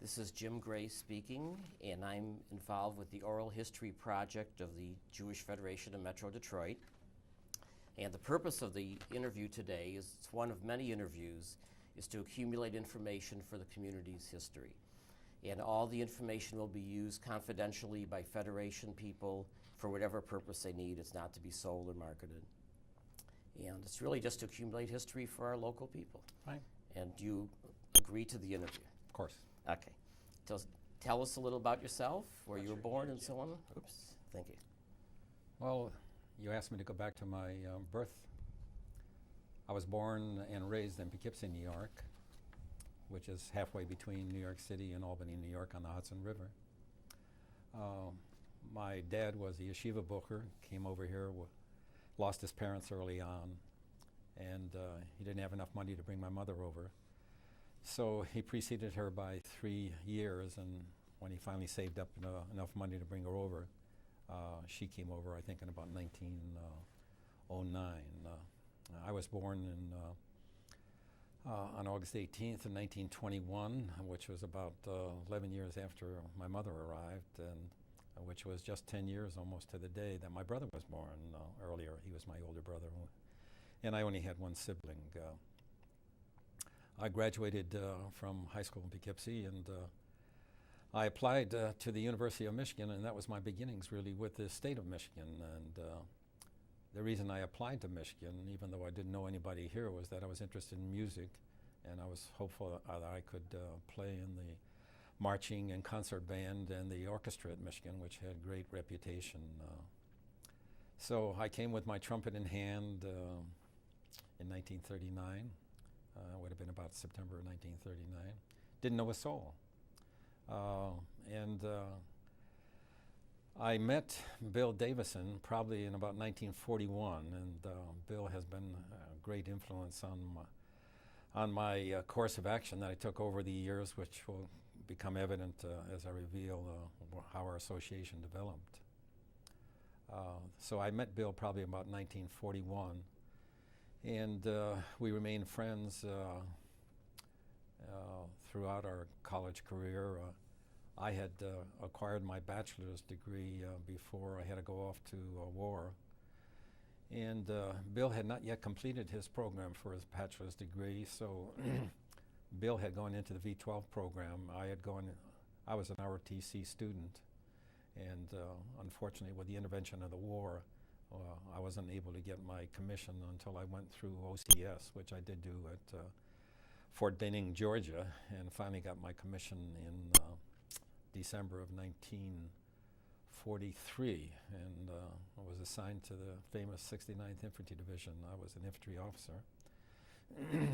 This is Jim Gray speaking, and I'm involved with the Oral History Project of the Jewish Federation of Metro Detroit. And the purpose of the interview today is, it's one of many interviews, is to accumulate information for the community's history. And all the information will be used confidentially by Federation people for whatever purpose they need. It's not to be sold or marketed. And it's really just to accumulate history for our local people. Right. And do you agree to the interview? Of course. Okay. Tell us a little about yourself, where you were born and so on. Oops, thank you. Well, you asked me to go back to my birth. I was born and raised in Poughkeepsie, New York, which is halfway between New York City and Albany, New York on the Hudson River. My dad was a yeshiva booker, came over here, lost his parents early on, and he didn't have enough money to bring my mother over. So he preceded her by 3 years, and when he finally saved up enough money to bring her over, she came over, I think, in about 1909. I was born on August 18th, 1921, which was about 11 years after my mother arrived, and which was just 10 years almost to the day that my brother was born earlier. He was my older brother, and I only had one sibling. I graduated from high school in Poughkeepsie, and I applied to the University of Michigan, and that was my beginnings really with the state of Michigan. And the reason I applied to Michigan, even though I didn't know anybody here, was that I was interested in music, and I was hopeful that I could play in the marching and concert band and the orchestra at Michigan, which had great reputation. So I came with my trumpet in hand in 1939. Would have been about September 1939. Didn't know a soul. And I met Bill Davidson probably in about 1941, and Bill has been a great influence on my course of action that I took over the years, which will become evident as I reveal how our association developed. So I met Bill probably about 1941. And we remained friends throughout our college career. I had acquired my bachelor's degree before I had to go off to war. And Bill had not yet completed his program for his bachelor's degree, so Bill had gone into the V12 program. I was an ROTC student, and unfortunately with the intervention of the war, I wasn't able to get my commission until I went through OCS, which I did do at Fort Benning, Georgia, and finally got my commission in December of 1943, and I was assigned to the famous 69th Infantry Division. I was an infantry officer.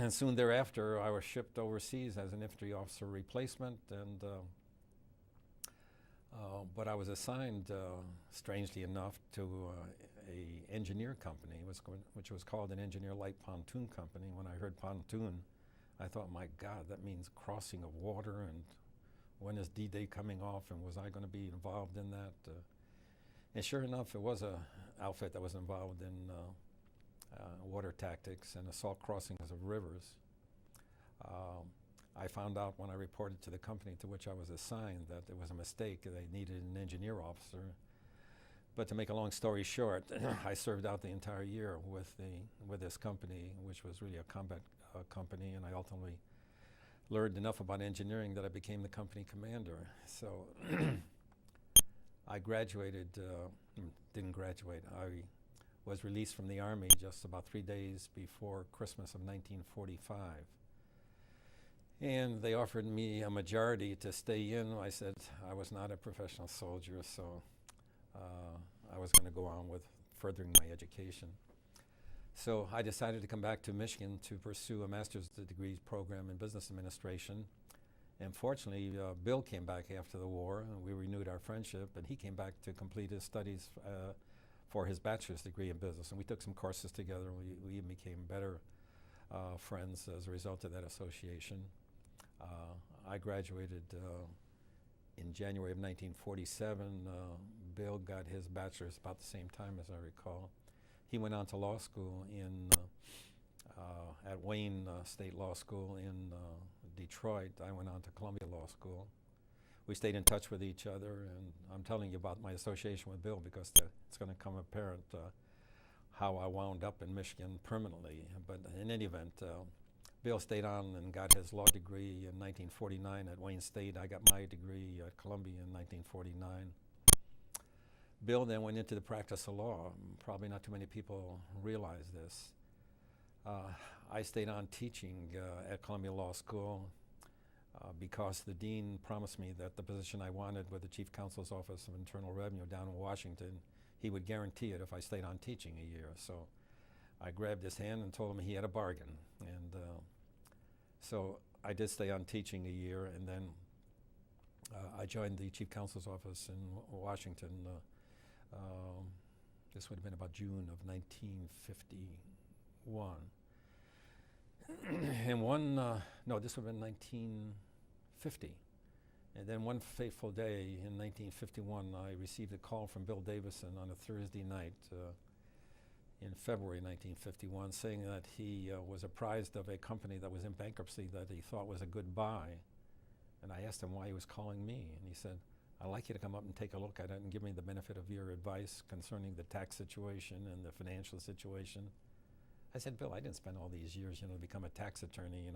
And soon thereafter, I was shipped overseas as an infantry officer replacement, and but I was assigned, strangely enough, to a engineer company, which was called an Engineer Light Pontoon Company. When I heard pontoon, I thought, my God, that means crossing of water, and when is D-Day coming off, and was I going to be involved in that? And sure enough, it was an outfit that was involved in water tactics and assault crossings of rivers. I found out when I reported to the company to which I was assigned that it was a mistake. They needed an engineer officer. But to make a long story short, I served out the entire year with this company, which was really a combat company, and I ultimately learned enough about engineering that I became the company commander. So I graduated, didn't graduate. I was released from the Army just about 3 days before Christmas of 1945. And they offered me a majority to stay in. I said I was not a professional soldier, so I was going to go on with furthering my education. So I decided to come back to Michigan to pursue a master's degree program in business administration. And fortunately, Bill came back after the war, and we renewed our friendship, and he came back to complete his studies for his bachelor's degree in business. And we took some courses together, and we even became better friends as a result of that association. I graduated in January of 1947. Bill got his bachelor's about the same time, as I recall. He went on to law school at Wayne State Law School in Detroit. I went on to Columbia Law School. we stayed in touch with each other, and I'm telling you about my association with Bill because it's going to come apparent how I wound up in Michigan permanently. But in any event, Bill stayed on and got his law degree in 1949 at Wayne State. I got my degree at Columbia in 1949. Bill then went into the practice of law. Probably not too many people realize this. I stayed on teaching at Columbia Law School because the dean promised me that the position I wanted with the Chief Counsel's Office of Internal Revenue down in Washington, he would guarantee it if I stayed on teaching a year. So I grabbed his hand and told him he had a bargain. And so I did stay on teaching a year, and then I joined the Chief Counsel's Office in Washington. This would have been about June of 1951. And this would have been 1950. And then one fateful day in 1951, I received a call from Bill Davison on a Thursday night in February 1951 saying that he was apprised of a company that was in bankruptcy that he thought was a good buy. And I asked him why he was calling me, and he said, I'd like you to come up and take a look at it and give me the benefit of your advice concerning the tax situation and the financial situation. I said, Bill, I didn't spend all these years, to become a tax attorney,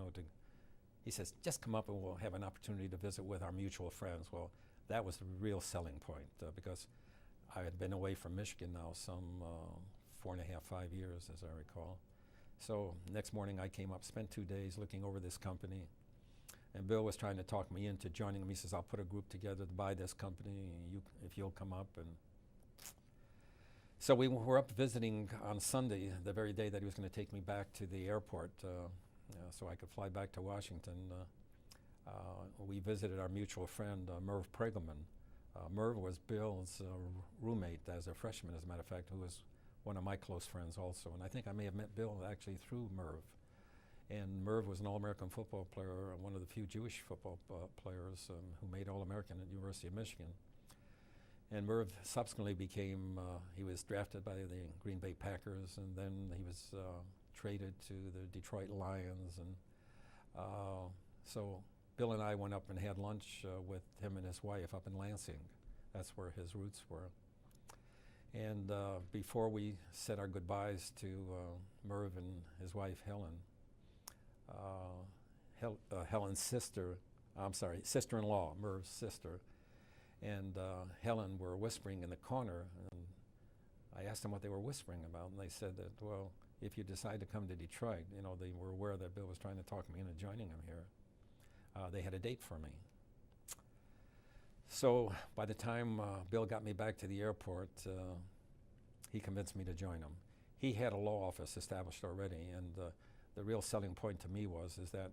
He says, just come up and we'll have an opportunity to visit with our mutual friends. Well, that was the real selling point because I had been away from Michigan now some 4.5, 5 years, as I recall. So next morning I came up, spent 2 days looking over this company. And Bill was trying to talk me into joining him. He says, I'll put a group together to buy this company if you'll come up. And so we were up visiting on Sunday, the very day that he was going to take me back to the airport so I could fly back to Washington. We visited our mutual friend, Merv Pregelman. Merv was Bill's roommate as a freshman, as a matter of fact, who was one of my close friends also. And I think I may have met Bill actually through Merv. And Merv was an All-American football player, one of the few Jewish football players who made All-American at the University of Michigan. And Merv subsequently he was drafted by the Green Bay Packers, and then he was traded to the Detroit Lions. And so Bill and I went up and had lunch with him and his wife up in Lansing. That's where his roots were. And before we said our goodbyes to Merv and his wife, Helen, Helen's sister-in-law, Merv's sister, and Helen were whispering in the corner, and I asked them what they were whispering about, and they said that, well, if you decide to come to Detroit, they were aware that Bill was trying to talk me into joining him here. They had a date for me. So by the time Bill got me back to the airport, he convinced me to join him. He had a law office established already, and the real selling point to me is that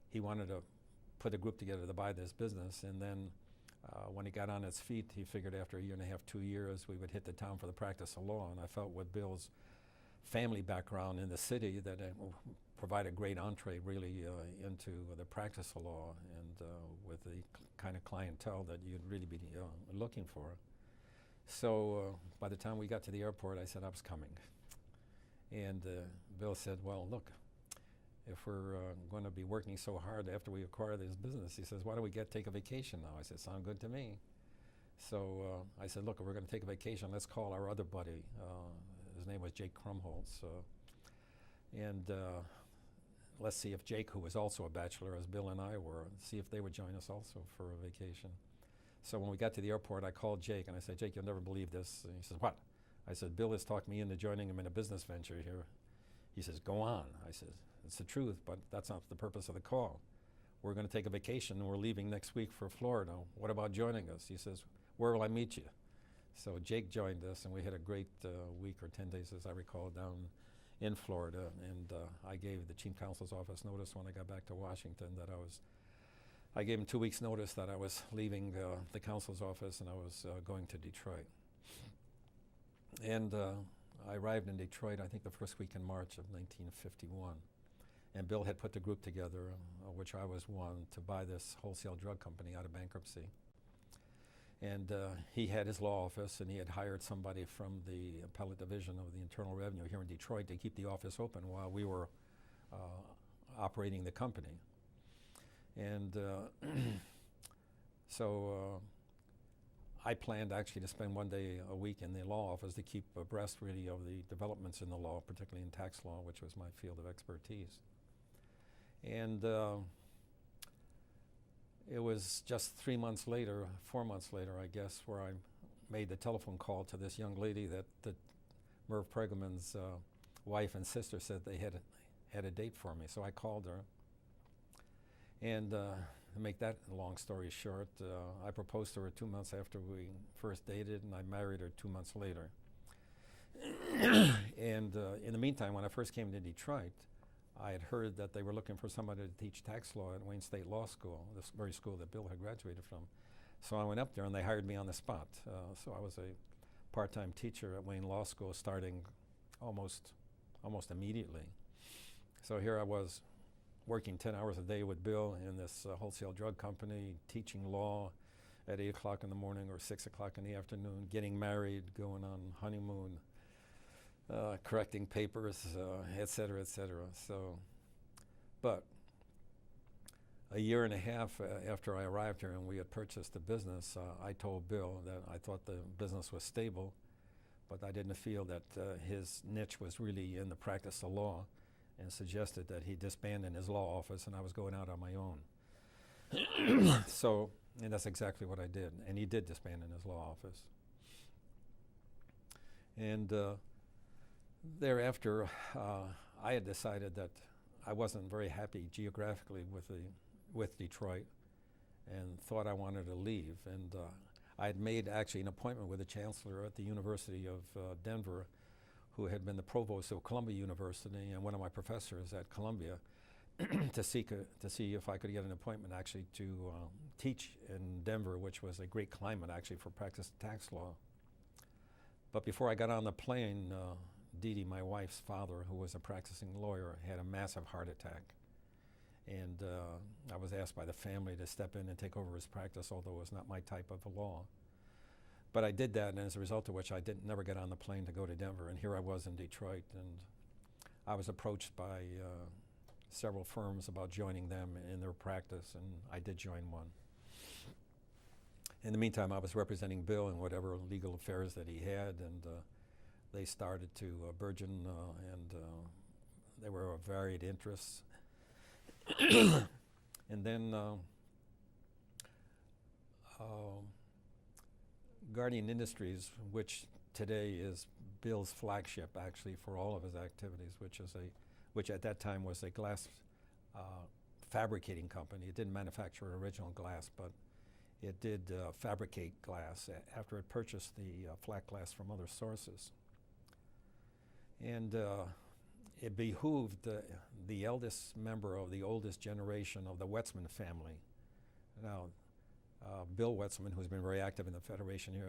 he wanted to put a group together to buy this business, and then when he got on his feet, he figured after a year and a half, 2 years, we would hit the town for the practice of law. And I felt with Bill's family background in the city that it would provide a great entree really into the practice of law and with the kind of clientele that you'd really be looking for. So by the time we got to the airport, I said I was coming. And Bill said, well, look, if we're going to be working so hard after we acquire this business, he says, why don't we take a vacation now? I said, sound good to me. So I said, look, if we're going to take a vacation, let's call our other buddy. His name was Jake Krumholtz. And let's see if Jake, who was also a bachelor, as Bill and I were, see if they would join us also for a vacation. So when we got to the airport, I called Jake, and I said, Jake, you'll never believe this. And he says, what? I said, Bill has talked me into joining him in a business venture here. He says, go on. I said, it's the truth, but that's not the purpose of the call. We're going to take a vacation, and we're leaving next week for Florida. What about joining us? He says, where will I meet you? So Jake joined us, and we had a great week or 10 days, as I recall, down in Florida. And I gave the Chief Counsel's Office notice when I got back to Washington that I gave him 2 weeks' notice that I was leaving the counsel's office and I was going to Detroit. And I arrived in Detroit, I think the first week in March of 1951. And Bill had put the group together, which I was one, to buy this wholesale drug company out of bankruptcy. And he had his law office, and he had hired somebody from the appellate division of the Internal Revenue here in Detroit to keep the office open while we were operating the company. And So I planned actually to spend one day a week in the law office to keep abreast really of the developments in the law, particularly in tax law, which was my field of expertise. And it was just 4 months later, I guess, where I made the telephone call to this young lady that Merv Pregelman's wife and sister said they had a date for me. So I called her. And to make that a long story short, I proposed to her 2 months after we first dated, and I married her 2 months later. And in the meantime, when I first came to Detroit, I had heard that they were looking for somebody to teach tax law at Wayne State Law School, this very school that Bill had graduated from. So I went up there and they hired me on the spot. So I was a part-time teacher at Wayne Law School starting almost immediately. So here I was working 10 hours a day with Bill in this wholesale drug company, teaching law at 8 o'clock in the morning or 6 o'clock in the afternoon, getting married, going on honeymoon, correcting papers, et cetera, et cetera. So, but a year and a half after I arrived here and we had purchased the business, I told Bill that I thought the business was stable, but I didn't feel that his niche was really in the practice of law, and suggested that he disband in his law office and I was going out on my own. So, and that's exactly what I did. And he did disband in his law office. And thereafter, I had decided that I wasn't very happy geographically with Detroit and thought I wanted to leave. And I had made actually an appointment with the chancellor at the University of Denver, who had been the provost of Columbia University and one of my professors at Columbia, to see if I could get an appointment actually to teach in Denver, which was a great climate actually for practice tax law. But before I got on the plane, Dee Dee, my wife's father, who was a practicing lawyer, had a massive heart attack. And I was asked by the family to step in and take over his practice, although it was not my type of a law. But I did that, and as a result of which I never get on the plane to go to Denver. And here I was in Detroit, and I was approached by several firms about joining them in their practice, and I did join one. In the meantime, I was representing Bill in whatever legal affairs that he had, and they started to burgeon, and there were varied interests. And then Guardian Industries, which today is Bill's flagship actually for all of his activities, which at that time was a glass fabricating company. It didn't manufacture original glass, but it did fabricate glass after it purchased the flat glass from other sources. And it behooved the eldest member of the oldest generation of the Wetzman family. Now, Bill Wetzman, who's been very active in the Federation here,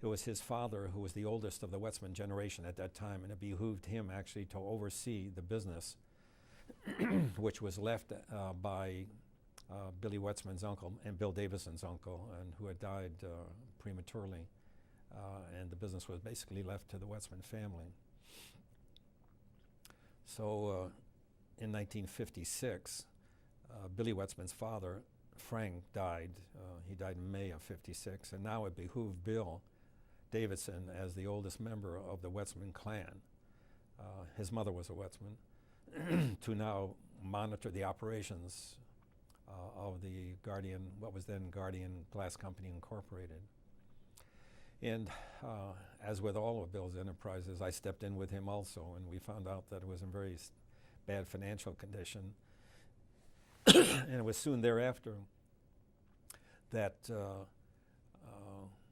it was his father who was the oldest of the Wetzman generation at that time, and it behooved him actually to oversee the business, which was left by Billy Wetzman's uncle and Bill Davidson's uncle, and who had died prematurely, and the business was basically left to the Wetzman family. So in 1956, Billy Wetzman's father, Frank, died. He died in May of '56, and now it behooved Bill Davidson, as the oldest member of the Wetzman clan, his mother was a Wetzman, to now monitor the operations of the Guardian, what was then Guardian Glass Company Incorporated. And as with all of Bill's enterprises, I stepped in with him also, and we found out that it was in very bad financial condition. And it was soon thereafter that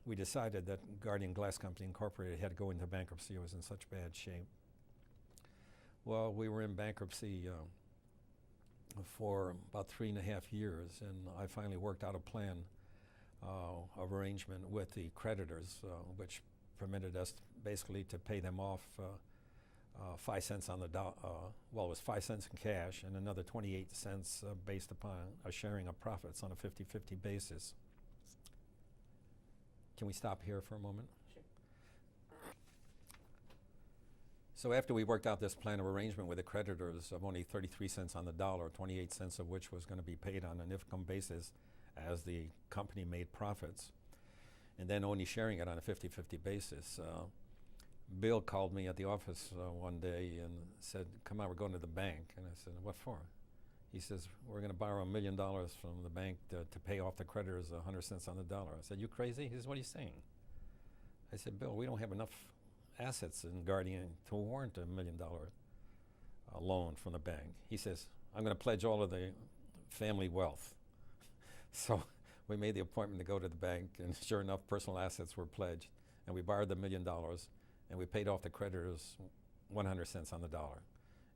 we decided that Guardian Glass Company Incorporated had to go into bankruptcy. It was in such bad shape. Well, we were in bankruptcy for about 3.5 years, and I finally worked out a plan of arrangement with the creditors, which permitted us basically to pay them off 5 cents on the dollar. Well, it was 5 cents in cash and another 28 cents based upon a sharing of profits on a 50-50 basis. Can we stop here for a moment? Sure. So after we worked out this plan of arrangement with the creditors of only 33 cents on the dollar, 28 cents of which was going to be paid on an income basis as the company made profits, and then only sharing it on a 50-50 basis. Bill called me at the office one day and said, "Come on, we're going to the bank." And I said, "What for?" He says, "We're going to borrow $1 million from the bank to pay off the creditors 100 cents on the dollar." I said, "You crazy?" He says, "What are you saying?" I said, "Bill, we don't have enough assets in Guardian to warrant $1 million loan from the bank." He says, "I'm going to pledge all of the family wealth." So we made the appointment to go to the bank, and sure enough, personal assets were pledged, and we borrowed the $1 million, and we paid off the creditors 100 cents on the dollar.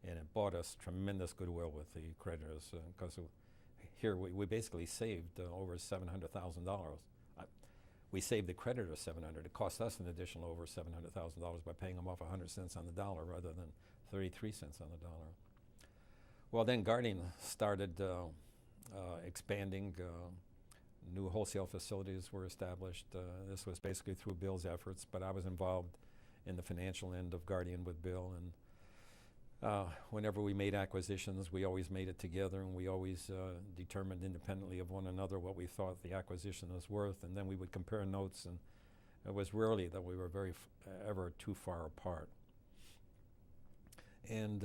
And it bought us tremendous goodwill with the creditors, because here we basically saved over $700,000. We saved the creditors $700. It cost us an additional over $700,000 by paying them off 100 cents on the dollar rather than 33 cents on the dollar. Well, then Guardian started expanding. New wholesale facilities were established. This was basically through Bill's efforts, but I was involved in the financial end of Guardian with Bill, and whenever we made acquisitions, we always made it together, and we always determined independently of one another what we thought the acquisition was worth, and then we would compare notes, and it was rarely that we were ever too far apart. And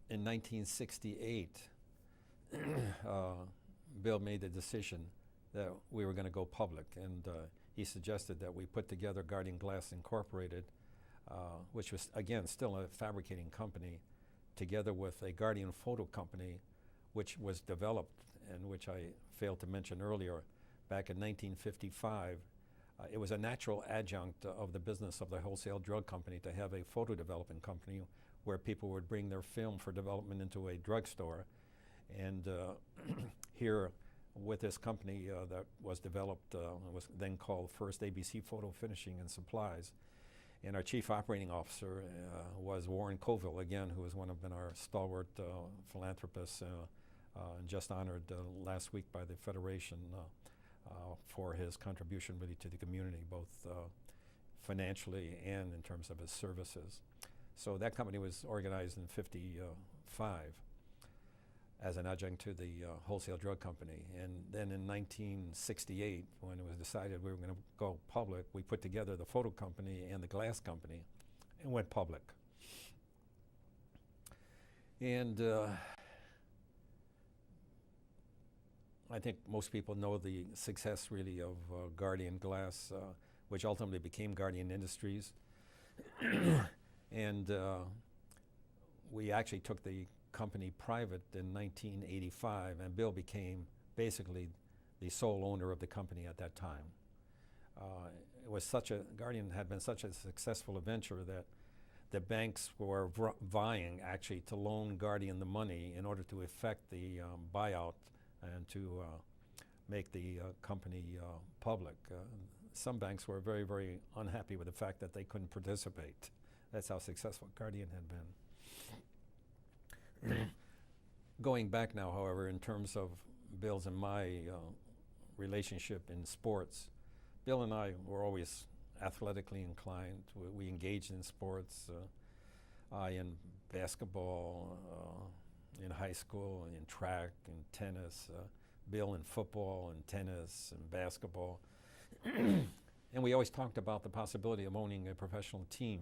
in 1968, Bill made the decision that we were going to go public, and he suggested that we put together Guardian Glass Incorporated, which was, again, still a fabricating company, together with a Guardian Photo Company, which was developed, and which I failed to mention earlier, back in 1955. It was a natural adjunct of the business of the wholesale drug company to have a photo development company where people would bring their film for development into a drugstore. And here, with this company that was developed, was then called First ABC Photo Finishing and Supplies. And our chief operating officer was Warren Coville, again, who was one of our stalwart philanthropists, and just honored last week by the Federation for his contribution really to the community, both financially and in terms of his services. So that company was organized in '55 as an adjunct to the wholesale drug company. And then in 1968, when it was decided we were going to go public, we put together the photo company and the glass company and went public. And I think most people know the success really of Guardian Glass, which ultimately became Guardian Industries. And we actually took the company private in 1985, and Bill became basically the sole owner of the company at that time. It was Guardian had been such a successful venture that the banks were vying actually to loan Guardian the money in order to effect the buyout and to make the company public. Some banks were very, very unhappy with the fact that they couldn't participate. That's how successful Guardian had been. Going back now, however, in terms of Bill's and my relationship in sports, Bill and I were always athletically inclined. We engaged in sports. I in basketball, in high school, in track, in tennis. Bill in football and tennis and basketball. And we always talked about the possibility of owning a professional team.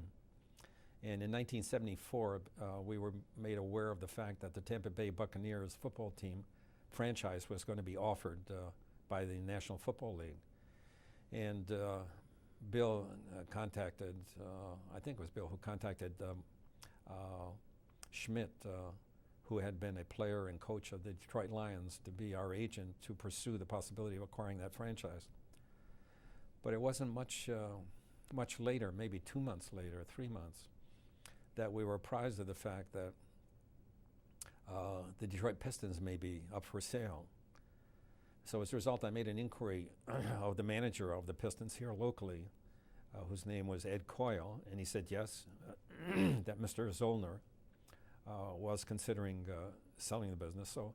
And in 1974, we were made aware of the fact that the Tampa Bay Buccaneers football team franchise was going to be offered by the National Football League. And Bill contacted, I think it was Bill who contacted Schmidt, who had been a player and coach of the Detroit Lions, to be our agent to pursue the possibility of acquiring that franchise. But it wasn't much later, maybe 2 months later, 3 months, that we were apprised of the fact that the Detroit Pistons may be up for sale. So as a result, I made an inquiry of the manager of the Pistons here locally, whose name was Ed Coyle, and he said yes, that Mr. Zollner was considering selling the business. So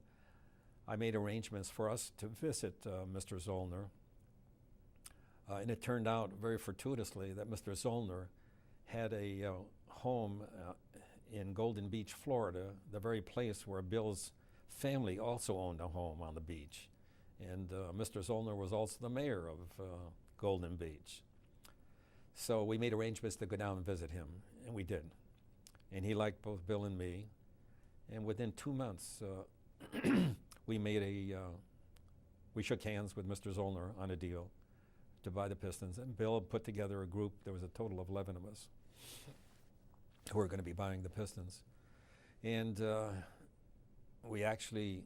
I made arrangements for us to visit Mr. Zollner. And it turned out very fortuitously that Mr. Zollner had a home in Golden Beach, Florida, the very place where Bill's family also owned a home on the beach. And Mr. Zollner was also the mayor of Golden Beach. So we made arrangements to go down and visit him, and we did. And he liked both Bill and me. And within 2 months, we shook hands with Mr. Zollner on a deal to buy the Pistons. And Bill put together a group. There was a total of 11 of us who were going to be buying the Pistons. And we actually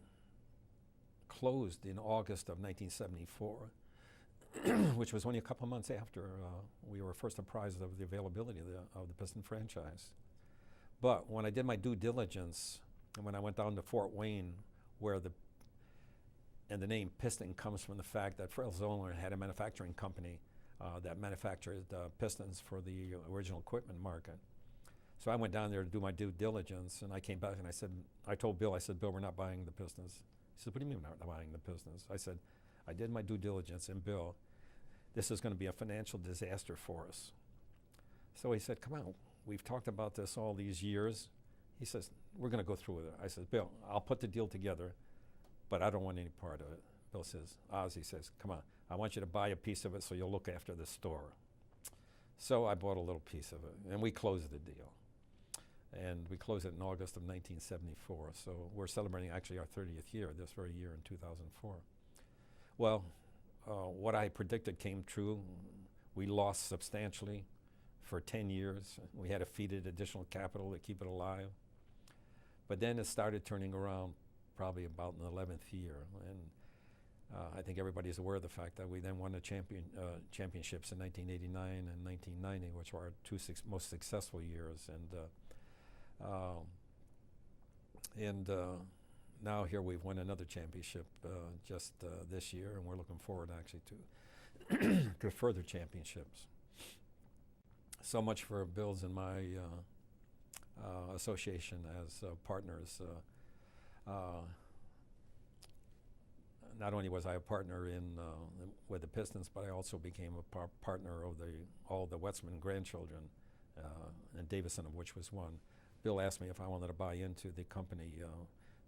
closed in August of 1974, which was only a couple months after we were first apprised of the availability of the Piston franchise. But when I did my due diligence, and when I went down to Fort Wayne, where the name Piston comes from the fact that Fred Zollner had a manufacturing company that manufactured pistons for the original equipment market. So I went down there to do my due diligence, and I came back and I told Bill, Bill, we're not buying the Pistons. He said, what do you mean we're not buying the Pistons? I said, I did my due diligence, and Bill, this is going to be a financial disaster for us. So he said, come on, we've talked about this all these years. He says, we're going to go through with it. I said, Bill, I'll put the deal together, but I don't want any part of it. Bill says, Ozzie says, come on, I want you to buy a piece of it so you'll look after the store. So I bought a little piece of it, and we closed the deal. And we closed it in August of 1974. So we're celebrating actually our 30th year, this very year in 2004. Well, what I predicted came true. We lost substantially for 10 years. We had to feed it additional capital to keep it alive. But then it started turning around probably about in the 11th year. And I think everybody's aware of the fact that we then won the championships in 1989 and 1990, which were our two most successful years. And now here we've won another championship just this year, and we're looking forward actually to to further championships. So much for Bill's and my association as partners. Not only was I a partner with the Pistons, but I also became a partner of all the Wetzman grandchildren, and Davidson of which was one. Bill asked me if I wanted to buy into the company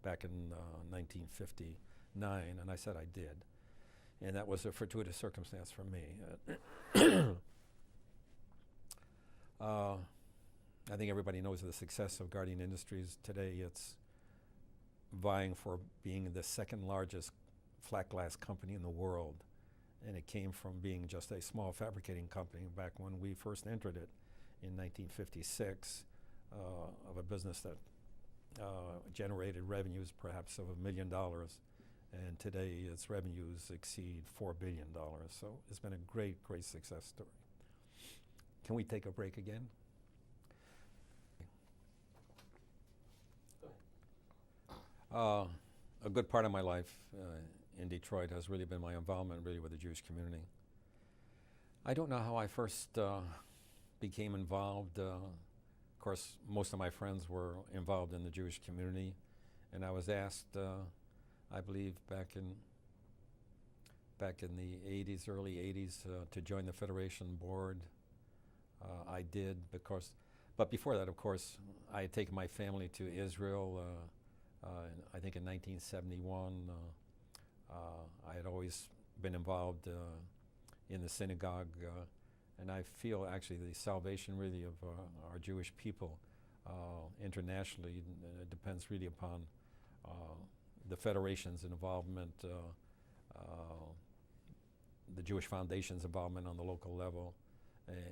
back in 1959, and I said I did. And that was a fortuitous circumstance for me. I think everybody knows the success of Guardian Industries. Today it's vying for being the second largest flat glass company in the world. And it came from being just a small fabricating company back when we first entered it in 1956. Of a business that generated revenues perhaps of $1 million, and today its revenues exceed $4 billion. So it's been a great, great success story. Can we take a break again? A good part of my life in Detroit has really been my involvement really with the Jewish community. I don't know how I first became involved. Of course, most of my friends were involved in the Jewish community, and I was asked, I believe back in the 80s, early 80s, to join the Federation board. I did but before that, of course, I had taken my family to Israel, I think in 1971. I had always been involved in the synagogue, and I feel actually the salvation really of our Jewish people internationally depends really upon the Federation's involvement, the Jewish Foundation's involvement on the local level,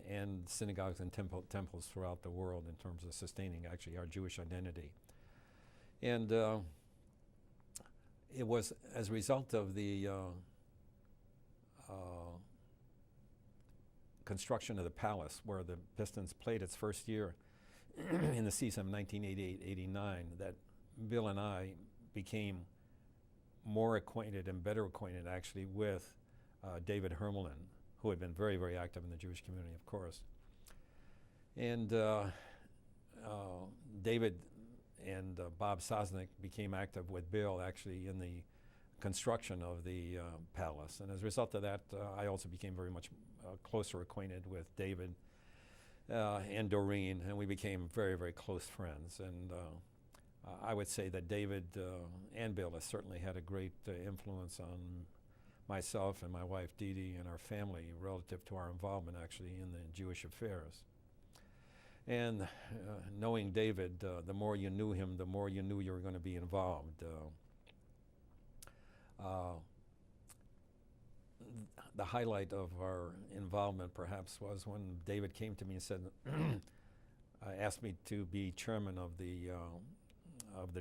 and synagogues and temples throughout the world in terms of sustaining actually our Jewish identity. And it was as a result of the construction of the Palace, where the Pistons played its first year in the season of 1988-89, that Bill and I became more acquainted and better acquainted actually with David Hermelin, who had been very, very active in the Jewish community, of course. And David and Bob Sosnick became active with Bill actually in the construction of the Palace. And as a result of that, I also became very much closer acquainted with David and Doreen, and we became very, very close friends. And I would say that David and Bill has certainly had a great influence on myself and my wife Dee Dee and our family relative to our involvement actually in the Jewish affairs. And knowing David, the more you knew him, the more you knew you were going to be involved. The highlight of our involvement perhaps was when David came to me and said, asked me to be chairman of the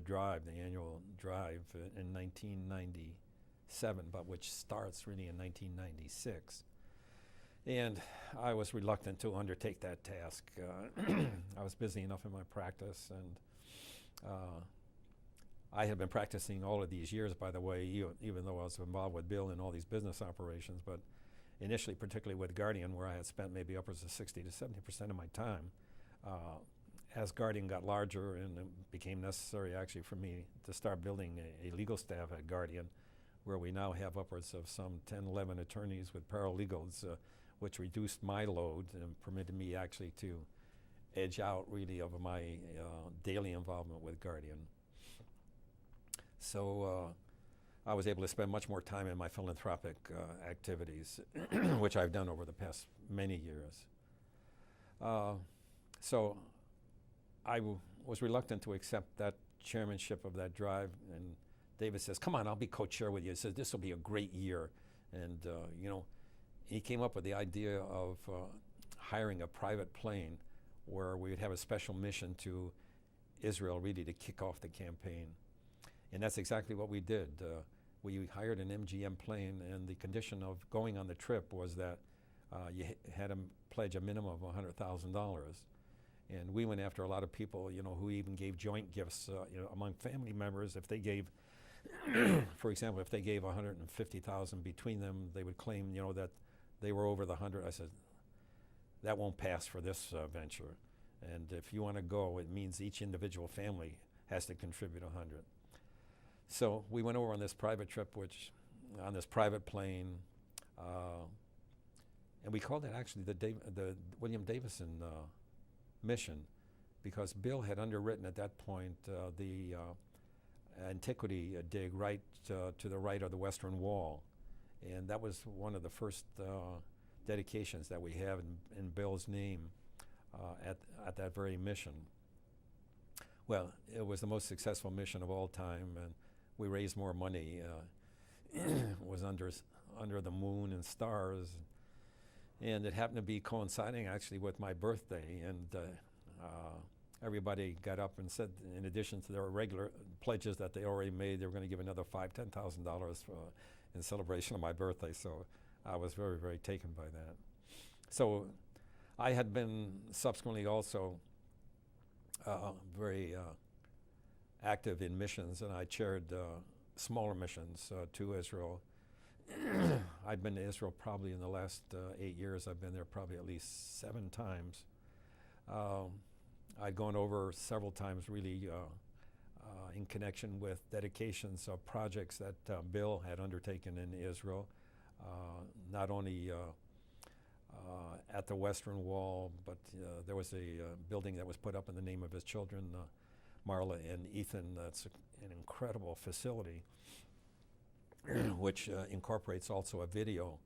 drive, the annual drive in 1997, but which starts really in 1996. And I was reluctant to undertake that task. I was busy enough in my practice, and I had been practicing all of these years, by the way, even though I was involved with Bill in all these business operations, but initially, particularly with Guardian, where I had spent maybe upwards of 60 to 70% of my time. As Guardian got larger and it became necessary actually for me to start building a legal staff at Guardian, where we now have upwards of some 10, 11 attorneys with paralegals, which reduced my load and permitted me actually to edge out really of my daily involvement with Guardian. So I was able to spend much more time in my philanthropic activities, which I've done over the past many years. So I was reluctant to accept that chairmanship of that drive, and David says, come on, I'll be co-chair with you. He says, this will be a great year. And you know, he came up with the idea of hiring a private plane where we would have a special mission to Israel really to kick off the campaign. And that's exactly what we did. We hired an MGM plane, and the condition of going on the trip was that you had to pledge a minimum of $100,000. And we went after a lot of people, you know, who even gave joint gifts, you know, among family members. If they gave, for example, if they gave $150,000 between them, they would claim, you know, that they were over the 100. I said, that won't pass for this venture. And if you want to go, it means each individual family has to contribute 100. So we went over on this private trip, on this private plane, and we called it actually the William Davidson Mission, because Bill had underwritten at that point the antiquity dig right to the right of the Western Wall. And that was one of the first dedications that we have in Bill's name at that very mission. Well, it was the most successful mission of all time, and we raised more money. It was under the moon and stars. And it happened to be coinciding actually with my birthday, and everybody got up and said, in addition to their regular pledges that they already made, they were going to give another $5,000, $10,000 in celebration of my birthday. So I was very, very taken by that. So I had been subsequently also very active in missions, and I chaired smaller missions to Israel. I've been to Israel probably in the last 8 years. I've been there probably at least 7 times. I'd gone over several times really in connection with dedications of projects that Bill had undertaken in Israel, not only at the Western Wall, but there was a building that was put up in the name of his children, Marla and Ethan. That's an incredible facility, which incorporates also a video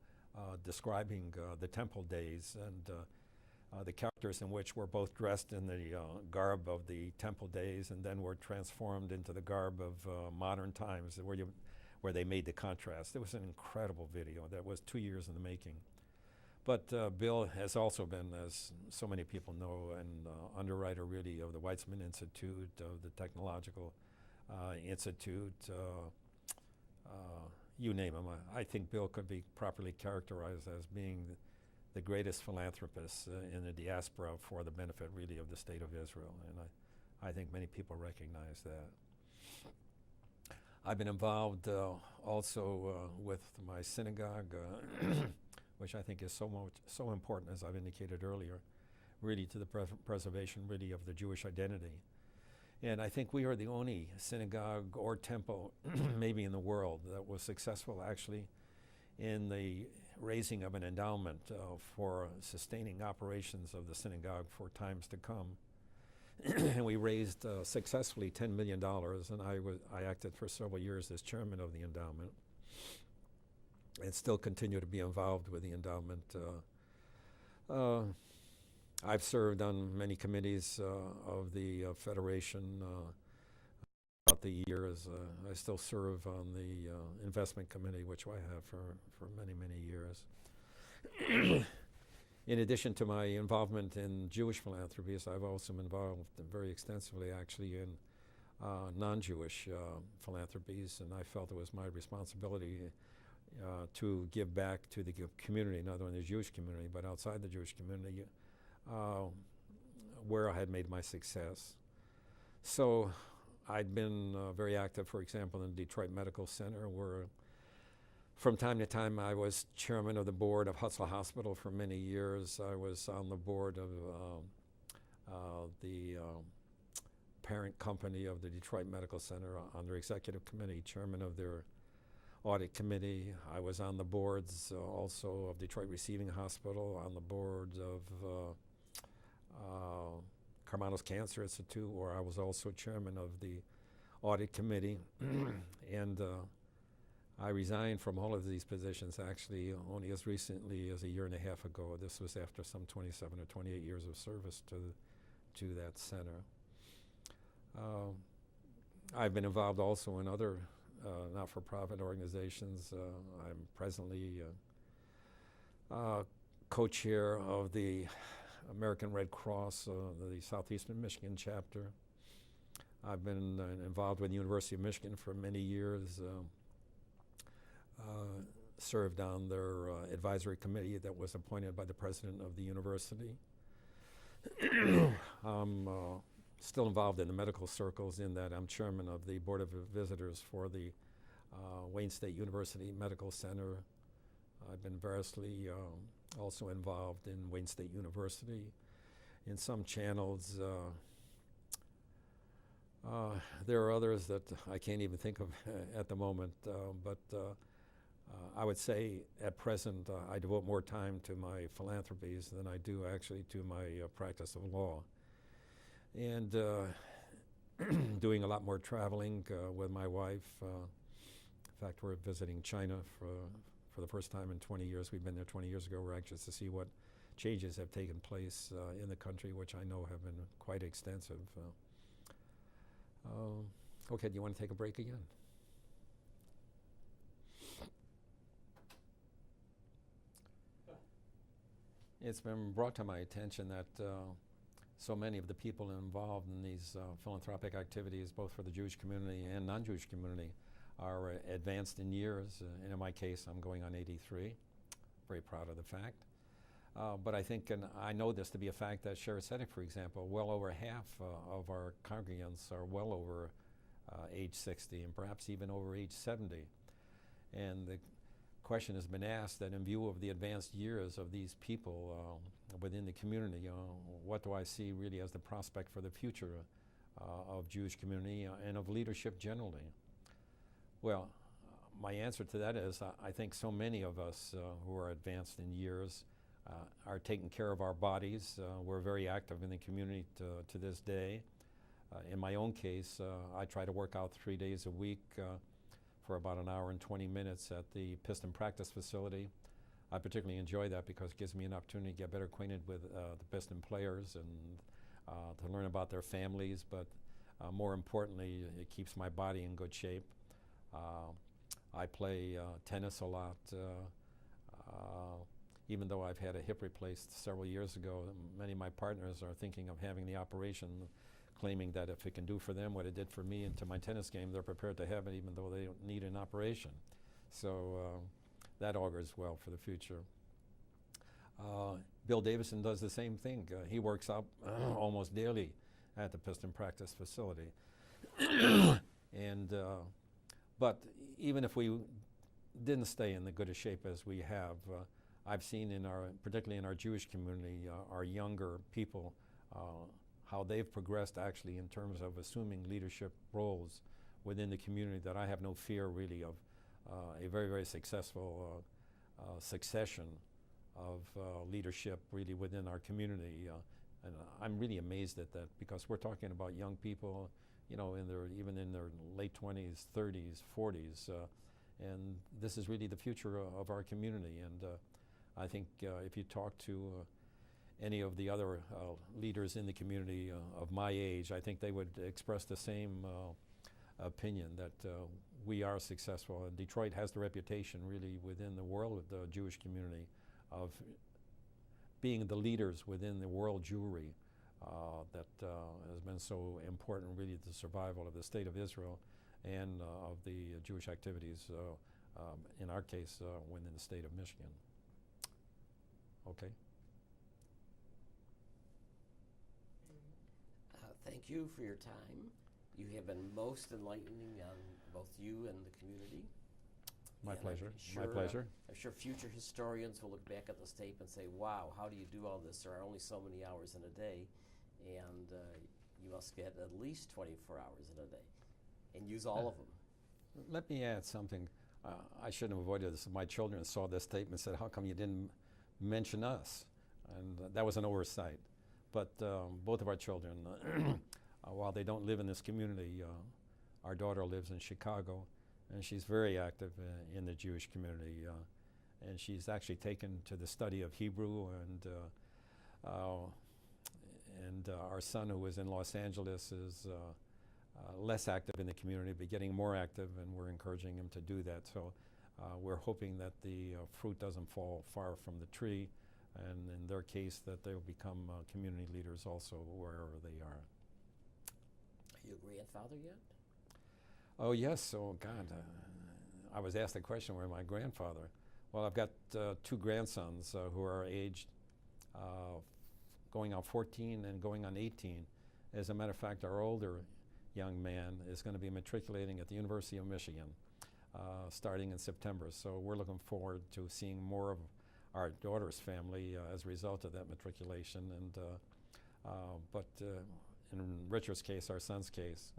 describing the temple days and the characters in which were both dressed in the garb of the temple days and then were transformed into the garb of modern times, where they made the contrast. It was an incredible video that was 2 years in the making. But Bill has also been, as so many people know, an underwriter really of the Weizmann Institute, of the Technological Institute, you name him. I think Bill could be properly characterized as being the greatest philanthropist in the diaspora for the benefit really of the state of Israel, and I think many people recognize that. I've been involved also with my synagogue, which I think is so important, as I've indicated earlier, really to the preservation really of the Jewish identity. And I think we are the only synagogue or temple, maybe in the world, that was successful actually in the raising of an endowment for sustaining operations of the synagogue for times to come. and we raised successfully $10 million, and I acted for several years as chairman of the endowment, and still continue to be involved with the endowment. I've served on many committees of the Federation throughout the years. I still serve on the investment committee, which I have for many, many years. In addition to my involvement in Jewish philanthropies, I've also been involved very extensively actually in non-Jewish philanthropies, and I felt it was my responsibility to give back to the community, not only the Jewish community, but outside the Jewish community, where I had made my success. So I'd been very active, for example, in the Detroit Medical Center, where from time to time I was chairman of the board of Hutzel Hospital for many years. I was on the board of the parent company of the Detroit Medical Center on their executive committee, chairman of their audit committee. I was on the boards also of Detroit Receiving Hospital, on the board of Karmanos Cancer Institute, where I was also chairman of the audit committee. And I resigned from all of these positions actually only as recently as a year and a half ago. This was after some 27 or 28 years of service to that center. I've been involved also in other not-for-profit organizations. I'm presently co-chair of the American Red Cross, the Southeastern Michigan Chapter. I've been involved with the University of Michigan for many years, served on their advisory committee that was appointed by the president of the university. I'm still involved in the medical circles in that I'm chairman of the Board of Visitors for the Wayne State University Medical Center. I've been variously also involved in Wayne State University in some channels. There are others that I can't even think of at the moment, but I would say at present I devote more time to my philanthropies than I do actually to my practice of law. And doing a lot more traveling with my wife. In fact, we're visiting China for the first time in 20 years. We've been there 20 years ago. We're anxious to see what changes have taken place in the country, which I know have been quite extensive. Okay, do you want to take a break again? It's been brought to my attention that so many of the people involved in these philanthropic activities, both for the Jewish community and non-Jewish community, are advanced in years. And in my case, I'm going on 83. Very proud of the fact. But I think, and I know this to be a fact, that Sheriff Sedek, for example, well over half of our congregants are well over age 60 and perhaps even over age 70. And the question has been asked that in view of the advanced years of these people within the community, what do I see really as the prospect for the future of Jewish community and of leadership generally? Well, my answer to that is I think so many of us who are advanced in years are taking care of our bodies. We're very active in the community to this day. In my own case, I try to work out 3 days a week for about an hour and 20 minutes at the Piston practice facility. I particularly enjoy that because it gives me an opportunity to get better acquainted with the Piston players and to learn about their families, but more importantly, it keeps my body in good shape. I play tennis a lot. Even though I've had a hip replaced several years ago, many of my partners are thinking of having the operation, claiming that if it can do for them what it did for me into my tennis game, they're prepared to have it even though they don't need an operation. So that augurs well for the future. Bill Davidson does the same thing. He works out almost daily at the Piston practice facility. And but even if we didn't stay in the good of shape as we have, I've seen in particularly in our Jewish community, our younger people, how they've progressed actually in terms of assuming leadership roles within the community, that I have no fear really of a very, very successful succession of leadership really within our community. And I'm really amazed at that, because we're talking about young people, even in their late 20s, 30s, 40s, and this is really the future of our community. And I think if you talk to any of the other leaders in the community of my age, I think they would express the same opinion that we are successful. And Detroit has the reputation really within the world of the Jewish community of being the leaders within the world Jewry that has been so important really to the survival of the state of Israel and of the Jewish activities, in our case, within the state of Michigan. Okay. Thank you for your time. You have been most enlightening on both you and the community. My And pleasure. I'm My pleasure. I'm sure future historians will look back at this tape and say, wow, how do you do all this? There are only so many hours in a day, and you must get at least 24 hours in a day and use all of them. Let me add something. I shouldn't have avoided this. My children saw this tape and said, how come you didn't mention us? And that was an oversight. But both of our children, while they don't live in this community, our daughter lives in Chicago, and she's very active in the Jewish community. And she's actually taken to the study of Hebrew, and our son, who is in Los Angeles, is less active in the community, but getting more active, and we're encouraging him to do that. So we're hoping that the fruit doesn't fall far from the tree, and in their case that they'll become community leaders also wherever they are. Are you a grandfather yet? Oh yes, oh God. I was asked the question, where my grandfather? Well, I've got two grandsons who are aged going on 14 and going on 18. As a matter of fact, our older young man is going to be matriculating at the University of Michigan starting in September. So we're looking forward to seeing more of our daughter's family as a result of that matriculation. And but in Richard's case, our son's case,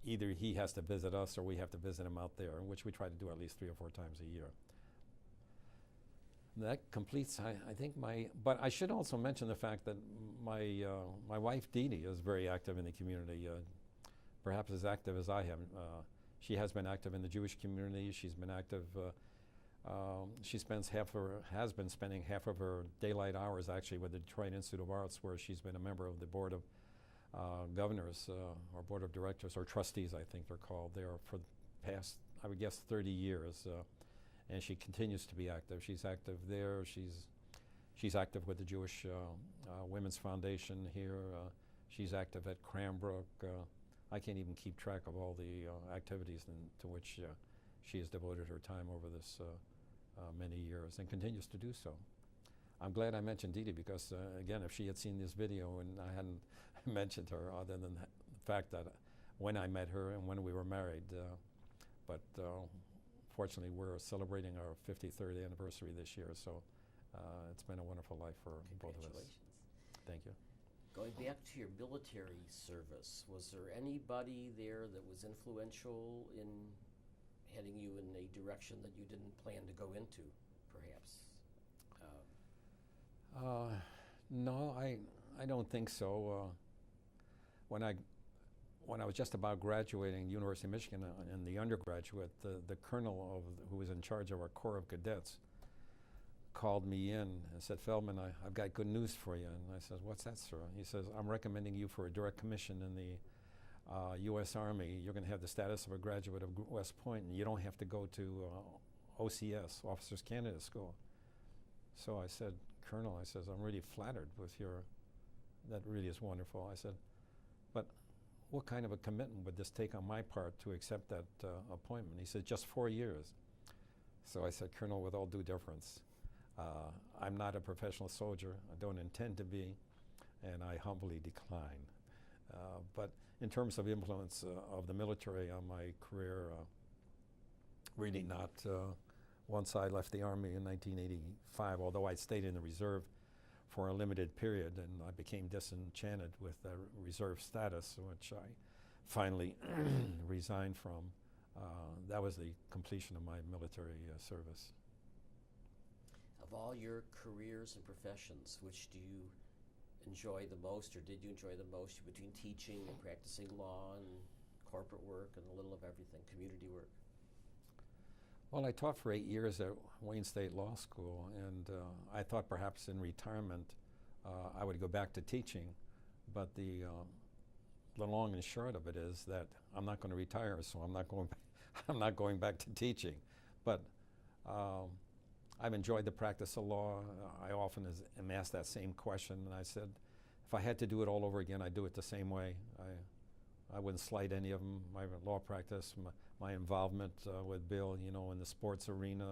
either he has to visit us or we have to visit him out there, which we try to do at least 3 or 4 times a year. That completes, I think, but I should also mention the fact that my wife, Dee Dee, is very active in the community, perhaps as active as I am. She has been active in the Jewish community. She's been active, has been spending half of her daylight hours actually with the Detroit Institute of Arts, where she's been a member of the Board of Governors, or Board of Directors, or Trustees, I think they're called, there for the past, I would guess, 30 years. And she continues to be active. She's active there. She's active with the Jewish Women's Foundation here. She's active at Cranbrook. I can't even keep track of all the activities to which she has devoted her time over this many years, and continues to do so. I'm glad I mentioned Dee Dee, because again, if she had seen this video and I hadn't mentioned her, other than the fact that when I met her and when we were married, but fortunately we're celebrating our 53rd anniversary this year, so it's been a wonderful life for both of us. Thank you. Going back to your military service, was there anybody there that was influential in heading you in a direction that you didn't plan to go into, perhaps? No, I don't think so. When I was just about graduating University of Michigan in the undergraduate, the colonel who was in charge of our Corps of Cadets called me in and said, Feldman, I've got good news for you. And I said, what's that, sir? He says, I'm recommending you for a direct commission in the U.S. Army. You're going to have the status of a graduate of West Point, and you don't have to go to OCS, Officers Candidate School. So I said, Colonel, I says, I'm really flattered with that really is wonderful. I said, but what kind of a commitment would this take on my part to accept that appointment? He said, just 4 years. So I said, Colonel, with all due deference, I'm not a professional soldier. I don't intend to be, and I humbly decline. But in terms of influence of the military on my career, really not. Once I left the Army in 1985, although I stayed in the reserve for a limited period, and I became disenchanted with the reserve status, which I finally resigned from. That was the completion of my military service. Of all your careers and professions, which do you enjoy the most, or did you enjoy the most between teaching and practicing law and corporate work and a little of everything, community work? Well, I taught for 8 years at Wayne State Law School, and I thought perhaps in retirement I would go back to teaching, but the long and short of it is that I'm not going to retire, so I'm not going I'm not going back to teaching. But I've enjoyed the practice of law. I often am asked that same question, and I said, if I had to do it all over again, I'd do it the same way. I wouldn't slight any of them. My law practice, my involvement with Bill, you know, in the sports arena,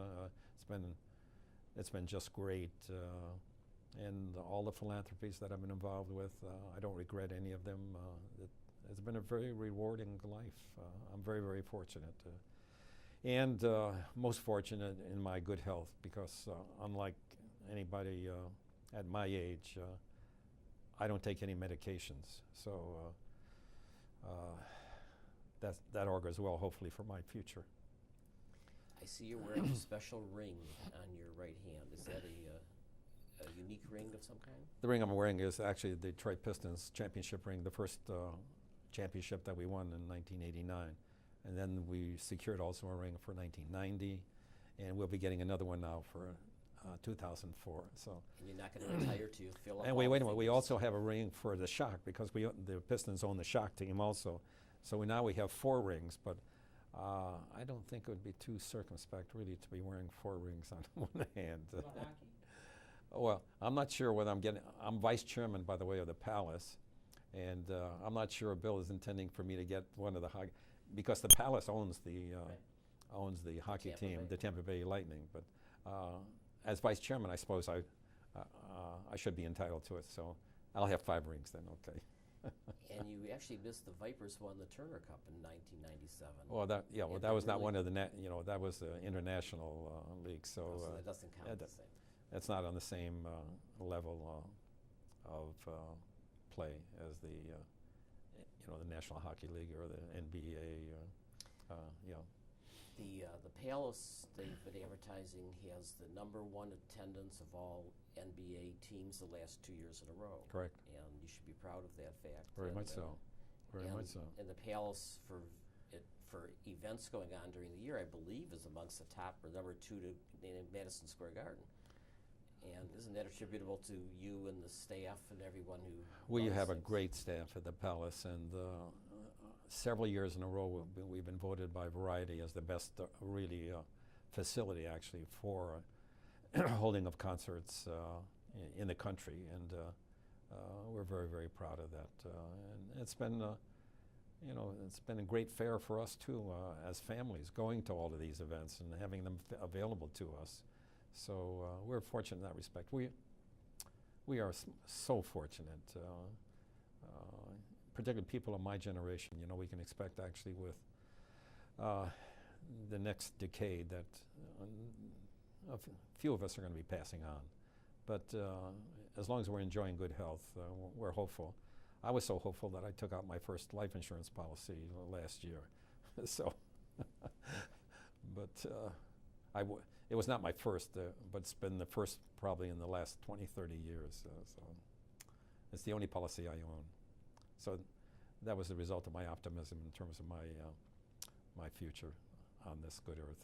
it's been just great. And all the philanthropies that I've been involved with, I don't regret any of them. It's been a very rewarding life. I'm very, very fortunate. And most fortunate in my good health, because unlike anybody at my age, I don't take any medications. So that augurs well, hopefully, for my future. I see you're wearing a special ring on your right hand. Is that a unique ring of some kind? The ring I'm wearing is actually the Detroit Pistons championship ring, the first championship that we won in 1989. And then we secured also a ring for 1990, and we'll be getting another one now for 2004. So. And you're not going to retire till you fill up. And wait a minute, we also have a ring for the Shock, because the Pistons own the Shock team also. So now we have 4 rings, but I don't think it would be too circumspect really to be wearing 4 rings on one hand. Well, I'm not sure whether I'm vice chairman, by the way, of the Palace, and I'm not sure Bill is intending for me to get one of the hockey, because the Palace owns the hockey team, the Tampa Bay Lightning. But as vice chairman, I suppose I should be entitled to it. So I'll have 5 rings then. Okay. And you actually missed the Vipers won the Turner Cup in 1997. Well, that was not one of the that was the international league. So, so that doesn't count the same. It's not on the same level of play as the the National Hockey League or the NBA. The Palace, they've been advertising, has the #1 attendance of all NBA teams the last 2 years in a row. Correct. And you should be proud of that fact. Very much so. Very much so. And the Palace for events going on during the year, I believe, is amongst the top, or #2 in Madison Square Garden. And isn't that attributable to you and the staff and everyone who? We have a great staff at the Palace, and several years in a row we've been voted by Variety as the best facility actually for holding of concerts in the country, and we're very, very proud of that. And it's been it's been a great fare for us too, as families, going to all of these events and having them available to us. So we're fortunate in that respect. We are so fortunate, particularly people of my generation. We can expect actually with the next decade that a few of us are going to be passing on. But as long as we're enjoying good health, we're hopeful. I was so hopeful that I took out my first life insurance policy last year. So, but it was not my first, but it's been the first probably in the last 20, 30 years. So it's the only policy I own. So that was the result of my optimism in terms of my future on this good earth.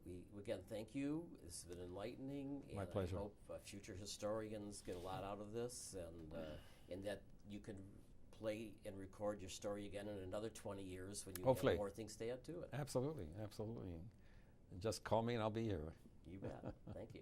We again thank you. This has been enlightening. My pleasure. I hope future historians get a lot out of this, and that you can play and record your story again in another 20 years when you Hopefully. have more things to add to it. Absolutely, absolutely. And just call me and I'll be here. You bet. Thank you.